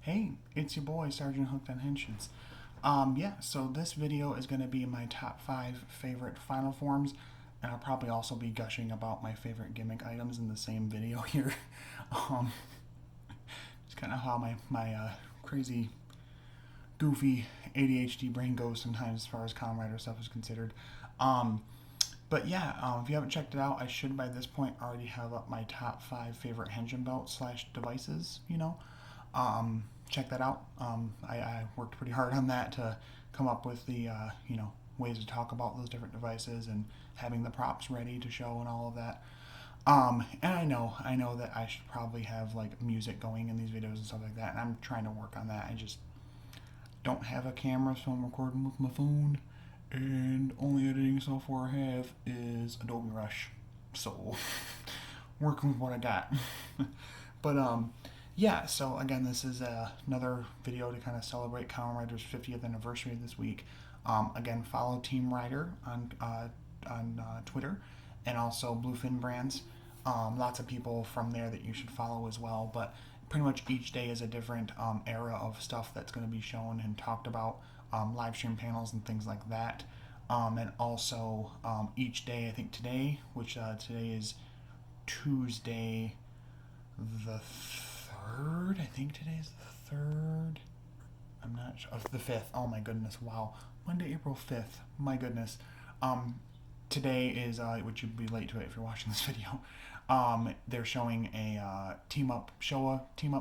Hey, it's your boy, Sergeant Hooked on Henshins. Yeah, so this video is going to be my top 5 favorite final forms, and I'll probably also be gushing about my favorite gimmick items in the same video here. um, it's kind of how my crazy, goofy ADHD brain goes sometimes as far as Kamen Rider stuff is considered. Um, but yeah, if you haven't checked it out, I should by this point already have up my top 5 favorite Henshin belts slash devices, check that out. I worked pretty hard on that to come up with the ways to talk about those different devices and having the props ready to show and all of that. And I know that I should probably have like music going in these videos and stuff like that, and I'm trying to work on that. I just don't have a camera, so I'm recording with my phone, and only editing software I have is Adobe Rush. So working with what I got. But yeah, so again, this is another video to kind of celebrate Kamen Rider's 50th anniversary this week. Again, follow Team Rider on Twitter, and also Bluefin Brands. Lots of people from there that you should follow as well. But pretty much each day is a different era of stuff that's going to be shown and talked about, live stream panels and things like that. And also each day, I think today, which today is Tuesday the 3rd. I think today's the 3rd. I'm not sure. Oh, the 5th. Oh my goodness. Wow. Monday, April 5th. My goodness. Today is, which you'd be late to it if you're watching this video. They're showing a team up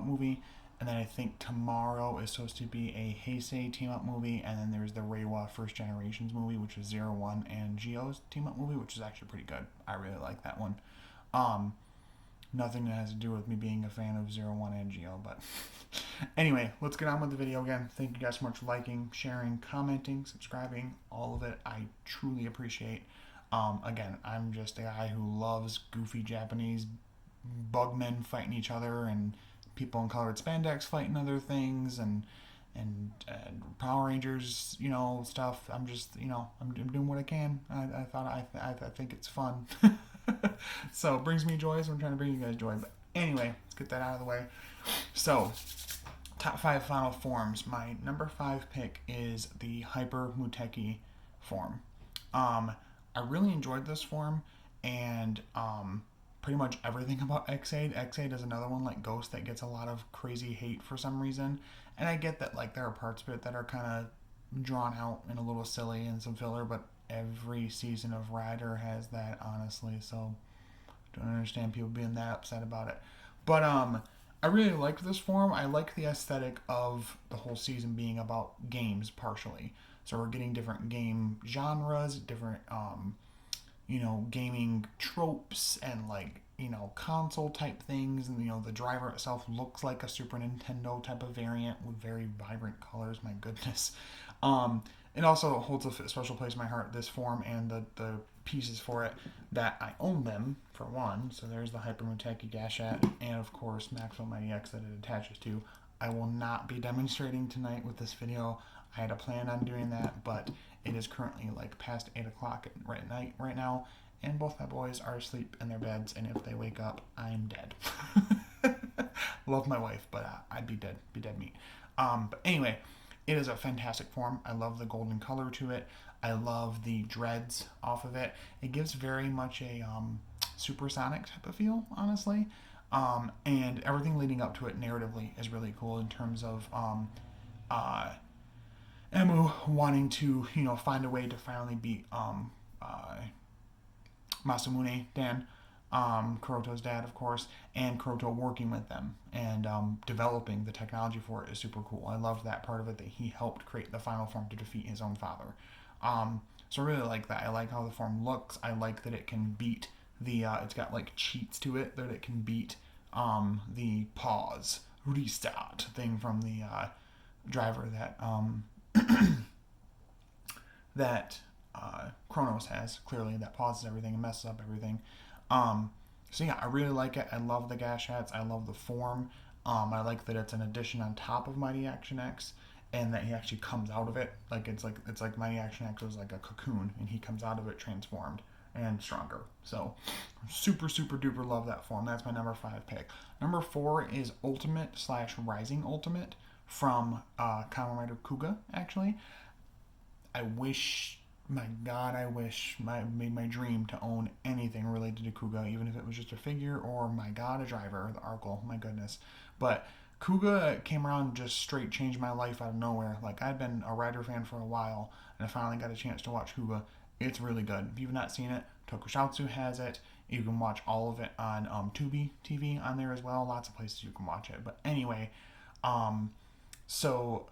movie. And then I think tomorrow is supposed to be a Heisei team up movie. And then there's the Reiwa First Generations movie, which is 01 and Gio's team up movie, which is actually pretty good. I really like that one. Nothing that has to do with me being a fan of 01 and Geo, but anyway, let's get on with the video again. Thank you guys so much for liking, sharing, commenting, subscribing, all of it. I truly appreciate. Again, I'm just a guy who loves goofy Japanese bugmen fighting each other and people in colored spandex fighting other things and Power Rangers, stuff. I'm just, I'm doing what I can. I think it's fun. So it brings me joy, so I'm trying to bring you guys joy. But anyway, let's get that out of the way. So, top 5 final forms. My number 5 pick is the Hyper Muteki form. I really enjoyed this form, and pretty much everything about X-Aid. X-Aid is another one like Ghost that gets a lot of crazy hate for some reason. And I get that like there are parts of it that are kind of drawn out and a little silly and some filler, but every season of Rider has that, honestly, so don't understand people being that upset about it. But I really liked this form. I like the aesthetic of the whole season being about games partially. So we're getting different game genres, different gaming tropes and like, console type things, and the driver itself looks like a Super Nintendo type of variant with very vibrant colors. My goodness. It also holds a special place in my heart, this form and the pieces for it, that I own them, for one. So there's the Hyper Muteki Gashat, and of course Maxwell Mighty X that it attaches to. I will not be demonstrating tonight with this video. I had a plan on doing that, but it is currently like past 8 o'clock at night right now, and both my boys are asleep in their beds, and if they wake up, I'm dead. Love my wife, but I'd be dead meat. But anyway, it is a fantastic form. I love the golden color to it. I love the dreads off of it. It gives very much a supersonic type of feel, honestly. And everything leading up to it narratively is really cool in terms of Emu wanting to, find a way to finally beat Masamune Dan, Kuroto's dad, of course, and Kuroto working with them and developing the technology for it is super cool. I love that part of it, that he helped create the final form to defeat his own father. So I really like that. I like how the form looks. I like that it can beat the, it's got like cheats to it, that it can beat the pause, restart thing from the driver that that Chronos has, clearly, that pauses everything and messes up everything. So yeah, I really like it. I love the Gashats. I love the form. I like that it's an addition on top of Mighty Action X, and that he actually comes out of it. It's like Mighty Action X was like a cocoon, and he comes out of it transformed and stronger. So super duper love that form. That's my number 5 pick. Number 4 is Ultimate / Rising Ultimate from Kamen Rider Kuga, actually. I wish, my God, I wish made my dream to own anything related to Kuga, even if it was just a figure or, my God, a driver, the Arkle, my goodness. But Kuga came around and just straight changed my life out of nowhere. Like, I'd been a Rider fan for a while, and I finally got a chance to watch Kuga. It's really good. If you've not seen it, Tokusatsu has it. You can watch all of it on Tubi TV on there as well. Lots of places you can watch it. But anyway, so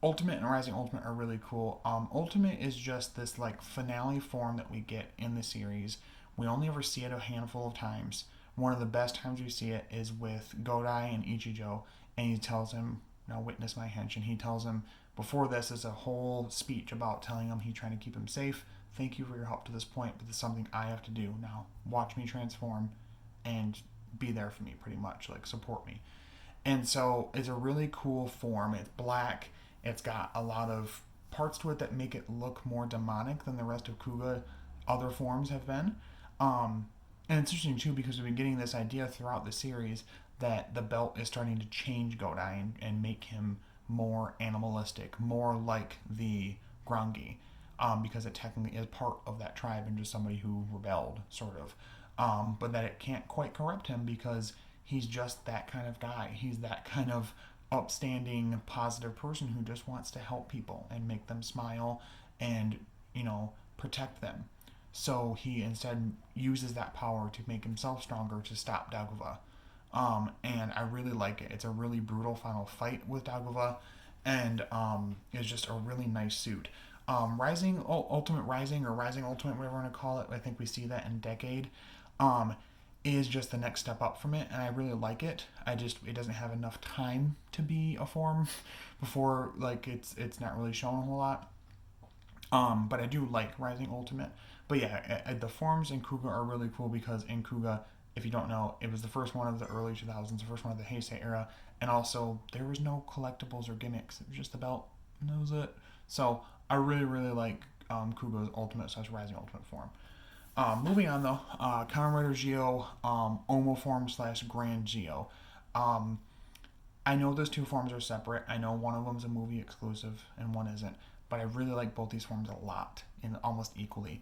Ultimate and Rising Ultimate are really cool. Ultimate is just this like finale form that we get in the series. We only ever see it a handful of times. One of the best times we see it is with Godai and Ichijo, and he tells him, "Now witness my henshin." He tells him before this is a whole speech about telling him he's trying to keep him safe. Thank you for your help to this point, but this is something I have to do now. Watch me transform, and be there for me, pretty much, like support me. And so it's a really cool form. It's black. It's got a lot of parts to it that make it look more demonic than the rest of Kuga other forms have been. And it's interesting too because we've been getting this idea throughout the series that the belt is starting to change Godai and make him more animalistic, more like the Grangi, because it technically is part of that tribe and just somebody who rebelled, sort of. But that it can't quite corrupt him because he's just that kind of guy. He's that kind of upstanding, positive person who just wants to help people and make them smile and, protect them. So he instead uses that power to make himself stronger to stop Daguva. And I really like it. It's a really brutal final fight with Daguva, and it's just a really nice suit. Ultimate Rising, or Rising Ultimate, whatever you want to call it, I think we see that in Decade, is just the next step up from it, and I really like it. It doesn't have enough time to be a form before, like, it's not really shown a whole lot. But I do like Rising Ultimate. But yeah, the forms in Kuga are really cool because in Kuga, if you don't know, it was the first one of the early 2000s, the first one of the Heisei era, and also there was no collectibles or gimmicks. It was just the belt, and that was it. So I really, really like Kuga's Ultimate / Rising Ultimate form. Moving on though, Kamen Rider Geo, Omo form / Grand Geo. I know those two forms are separate. I know one of them is a movie exclusive and one isn't, but I really like both these forms a lot, and almost equally.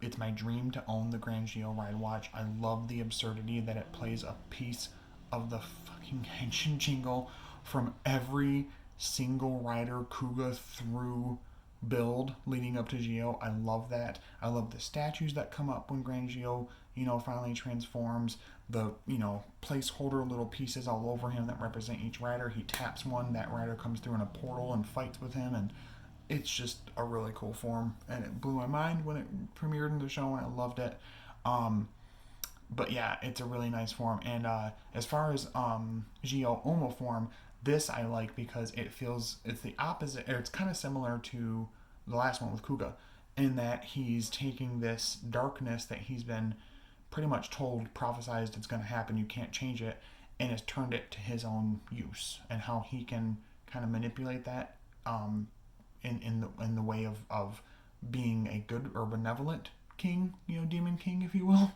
It's my dream to own the Grand Geo Ride Watch. I love the absurdity that it plays a piece of the fucking Henshin jingle from every single rider Kuga through build leading up to Geo. I love that. I love the statues that come up when Grand Geo, finally transforms. The, placeholder little pieces all over him that represent each rider. He taps one, that rider comes through in a portal and fights with him, and it's just a really cool form. And it blew my mind when it premiered in the show, and I loved it. But yeah, it's a really nice form. And as far as Geo Omo form, this I like because it's the opposite, or it's kind of similar to the last one with Kuga, in that he's taking this darkness that he's been pretty much told, prophesized it's going to happen, you can't change it, and has turned it to his own use, and how he can kind of manipulate that in the way of being a good or benevolent king, demon king, if you will.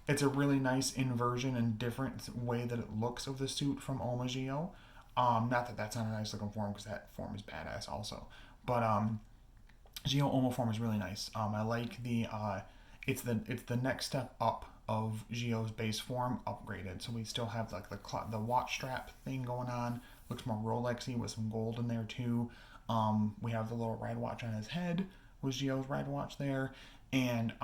It's a really nice inversion and different way that it looks of the suit from Oma Geo. Not that that's not a nice looking form, because that form is badass also. But Geo Oma form is really nice. I like it's the next step up of Geo's base form upgraded. So we still have like the watch strap thing going on. Looks more Rolexy with some gold in there too. We have the little ride watch on his head with Geo's ride watch there, and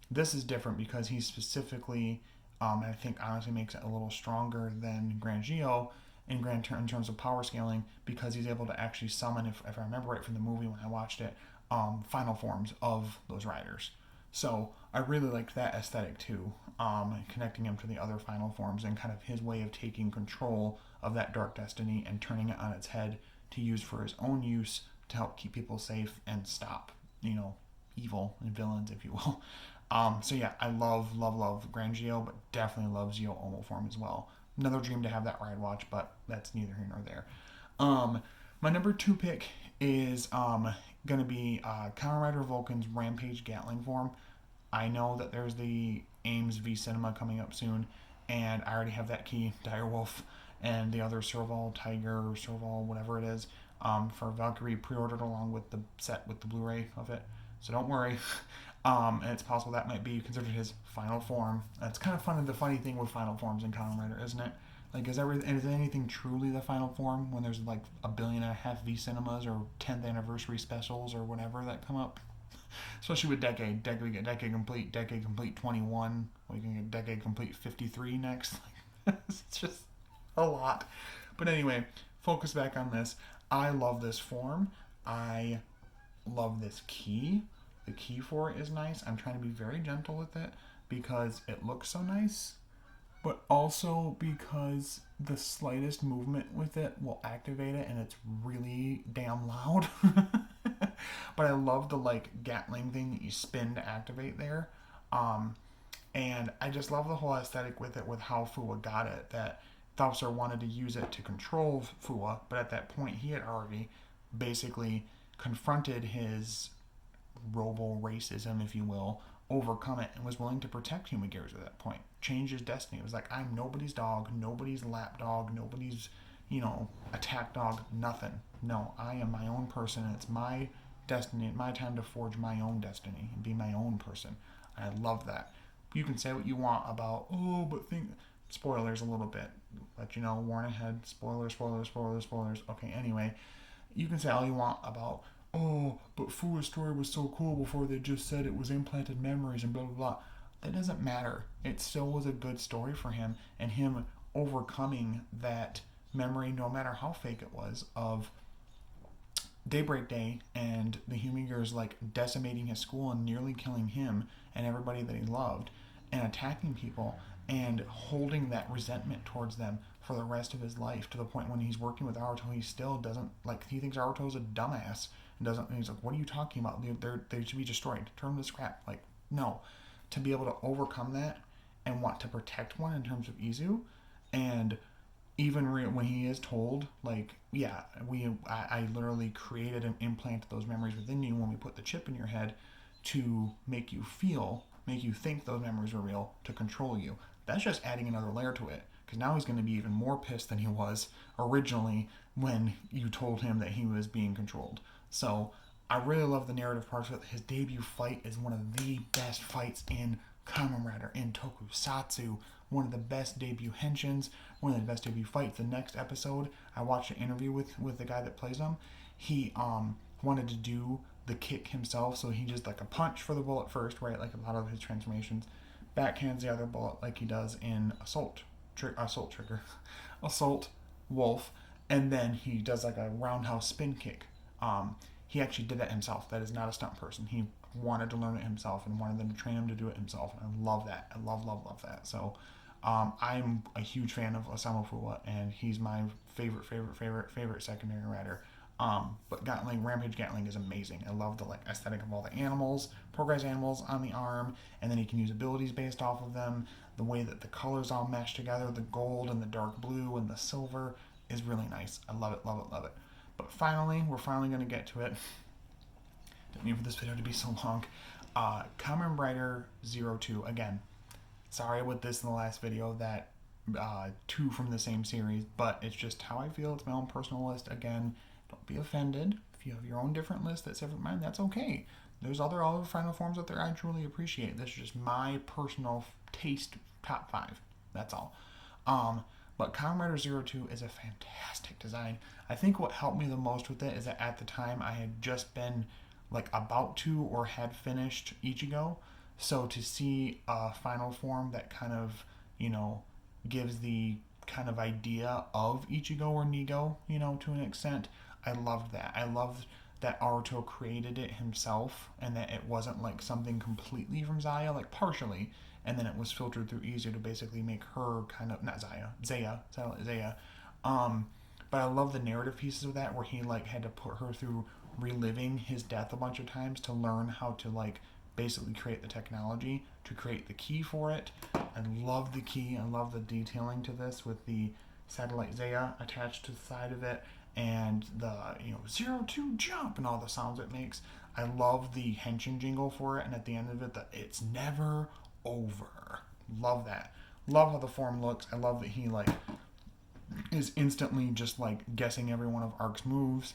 this is different because he specifically, I think honestly makes it a little stronger than Grand Geo in terms of power scaling, because he's able to actually summon, if I remember right from the movie when I watched it, final forms of those riders. So I really liked that aesthetic too, connecting him to the other final forms and kind of his way of taking control of that dark destiny and turning it on its head to use for his own use to help keep people safe and stop, evil and villains, if you will. So yeah, I love Grand Geo, but definitely love Geo Omo form as well. Another dream to have that ride watch, but that's neither here nor there. My number 2 pick is gonna be Kamen Rider Vulcan's Rampage Gatling form. I know that there's the Ames v Cinema coming up soon, and I already have that key, Direwolf, and the other Serval Tiger or Serval whatever it is for Valkyrie pre-ordered along with the set with the Blu-ray of it. So don't worry. And it's possible that might be considered his final form. It's kind of fun. The funny thing with final forms in Kamen Rider, isn't it? Like, is anything truly the final form when there's like 1.5 billion V cinemas or 10th anniversary specials or whatever that come up? Especially with Decade. We get Decade Complete 21. We can get Decade Complete 53 next. It's just a lot. But anyway, focus back on this. I love this form. I love this key. The key for it is nice. I'm trying to be very gentle with it because it looks so nice, but also because the slightest movement with it will activate it, and it's really damn loud. But I love the like Gatling thing that you spin to activate there. And I just love the whole aesthetic with it, with how Fua got it, that Thopsar wanted to use it to control Fua, but at that point he had already basically confronted his robo-racism, if you will, overcome it, and was willing to protect human gears at that point. Change his destiny. It was like, I'm nobody's dog, nobody's lap dog, nobody's, attack dog, nothing. No, I am my own person, and it's my destiny, my time to forge my own destiny and be my own person. I love that. You can say what you want about, spoilers a little bit. Let you know, warn ahead, spoilers. Okay, anyway, you can say all you want about, but Fua's story was so cool before they just said it was implanted memories and blah, blah, blah. That doesn't matter. It still was a good story for him, and him overcoming that memory, no matter how fake it was, of Daybreak Day and the human gears like decimating his school and nearly killing him and everybody that he loved and attacking people and holding that resentment towards them for the rest of his life, to the point when he's working with Aruto, he still doesn't, like, he thinks Aruto's a dumbass and he's like, what are you talking about? They should be destroyed. Turn them to scrap. Like, no. To be able to overcome that and want to protect one in terms of Izu, and even when he is told, like, yeah, I literally created and implanted those memories within you when we put the chip in your head to make you think those memories were real, to control you. That's just adding another layer to it, because now he's going to be even more pissed than he was originally when you told him that he was being controlled. So I really love the narrative parts of it. His debut fight is one of the best fights in Kamen Rider, in Tokusatsu. One of the best debut henshins, one of the best debut fights. The next episode, I watched an interview with the guy that plays him. He wanted to do the kick himself, so he just like a punch for the bullet first, right? Like a lot of his transformations. Backhands the other bullet like he does in Assault Wolf, and then he does like a roundhouse spin kick. He actually did that himself. That is not a stunt person. He wanted to learn it himself and wanted them to train him to do it himself. And I love that. I love that. So I'm a huge fan of Osamu Fua, and he's my favorite secondary rider. But Rampage Gatling is amazing. I love the aesthetic of all the animals, progress animals on the arm, and then he can use abilities based off of them. The way that the colors all mesh together, the gold and the dark blue and the silver, is really nice. I love it. But we're finally going to get to it. Didn't mean for this video to be so long. Kamen Rider 02, again, sorry with this in the last video that 2 from the same series, but it's just how I feel. It's my own personal list. Again, don't be offended. If you have your own different list that's different from mine, that's okay. There's other final forms out there I truly appreciate. This is just my personal taste top 5. That's all. But Kamen Rider 02 is a fantastic design. I think what helped me the most with it is that at the time I had just been about to or had finished Ichigo. So to see a final form that kind of, gives the kind of idea of Ichigo or Nigo, to an extent, I loved that. I loved that Aruto created it himself and that it wasn't something completely from Zaya, partially, and then it was filtered through Izu to basically make her kind of, not Zaya. But I love the narrative pieces of that, where he had to put her through reliving his death a bunch of times to learn how to basically create the technology to create the key for it. I love the key. I love the detailing to this with the satellite Zaya attached to the side of it, and the 02 jump and all the sounds it makes. I love the henshin jingle for it, and at the end of it, it's never over. Love that. Love how the form looks. I love that he is instantly just like guessing every one of Ark's moves,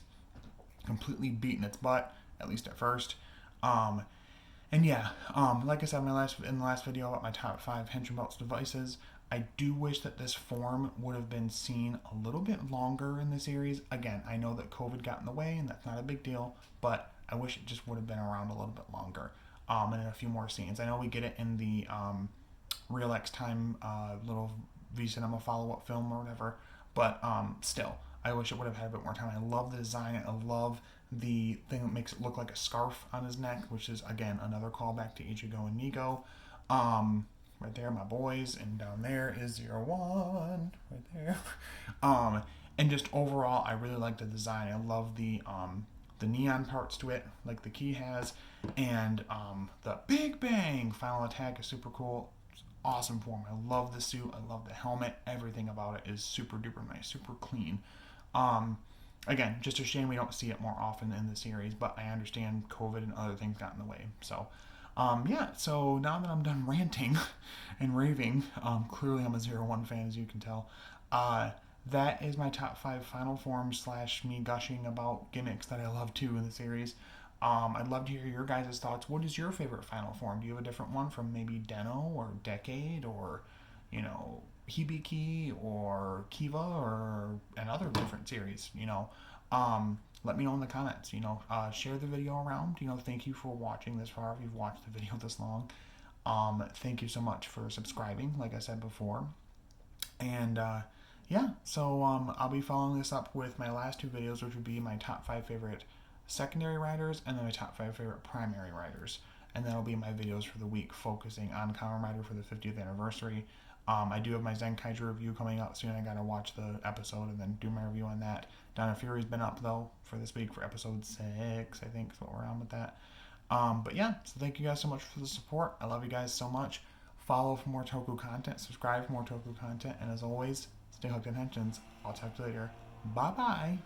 completely beating its butt, at least at first. Um, and yeah, like I said in the last video about my top 5 Henshin Belt's devices, I do wish that this form would have been seen a little bit longer in the series. Again, I know that COVID got in the way, and that's not a big deal, but I wish it just would have been around a little bit longer, and in a few more scenes. I know we get it in the Real X Time little V Cinema follow-up film or whatever, but still, I wish it would have had a bit more time. I love the design. I love the thing that makes it look like a scarf on his neck, which is, again, another callback to Ichigo and Nigo. Right there, my boys, and down there is 01, right there. And just overall, I really like the design. I love the neon parts to it, like the key has, and the Big Bang final attack is super cool. It's awesome form. I love the suit. I love the helmet. Everything about it is super duper nice, super clean. Again, just a shame we don't see it more often in the series, but I understand COVID and other things got in the way. So, yeah, so now that I'm done ranting and raving, clearly I'm a 01 fan, as you can tell. That is my top 5 final forms / me gushing about gimmicks that I love too in the series. I'd love to hear your guys' thoughts. What is your favorite final form? Do you have a different one from maybe Deno or Decade or, Hibiki or Kiva or another different series? Let me know in the comments. Share the video around. Thank you for watching this far. If you've watched the video this long, thank you so much for subscribing, like I said before. And yeah, so I'll be following this up with my last 2 videos, which would be my top 5 favorite secondary riders and then my top 5 favorite primary riders. And that'll be my videos for the week, focusing on Kamen Rider for the 50th anniversary. I do have my Zenkaiju review coming up soon. I gotta watch the episode and then do my review on that. Dawn of Fury's been up though for this week for episode 6, I think is what we're on with that. But yeah, so thank you guys so much for the support. I love you guys so much. Follow for more Toku content, subscribe for more Toku content, and as always, stay hooked on Henshins. I'll talk to you later. Bye bye.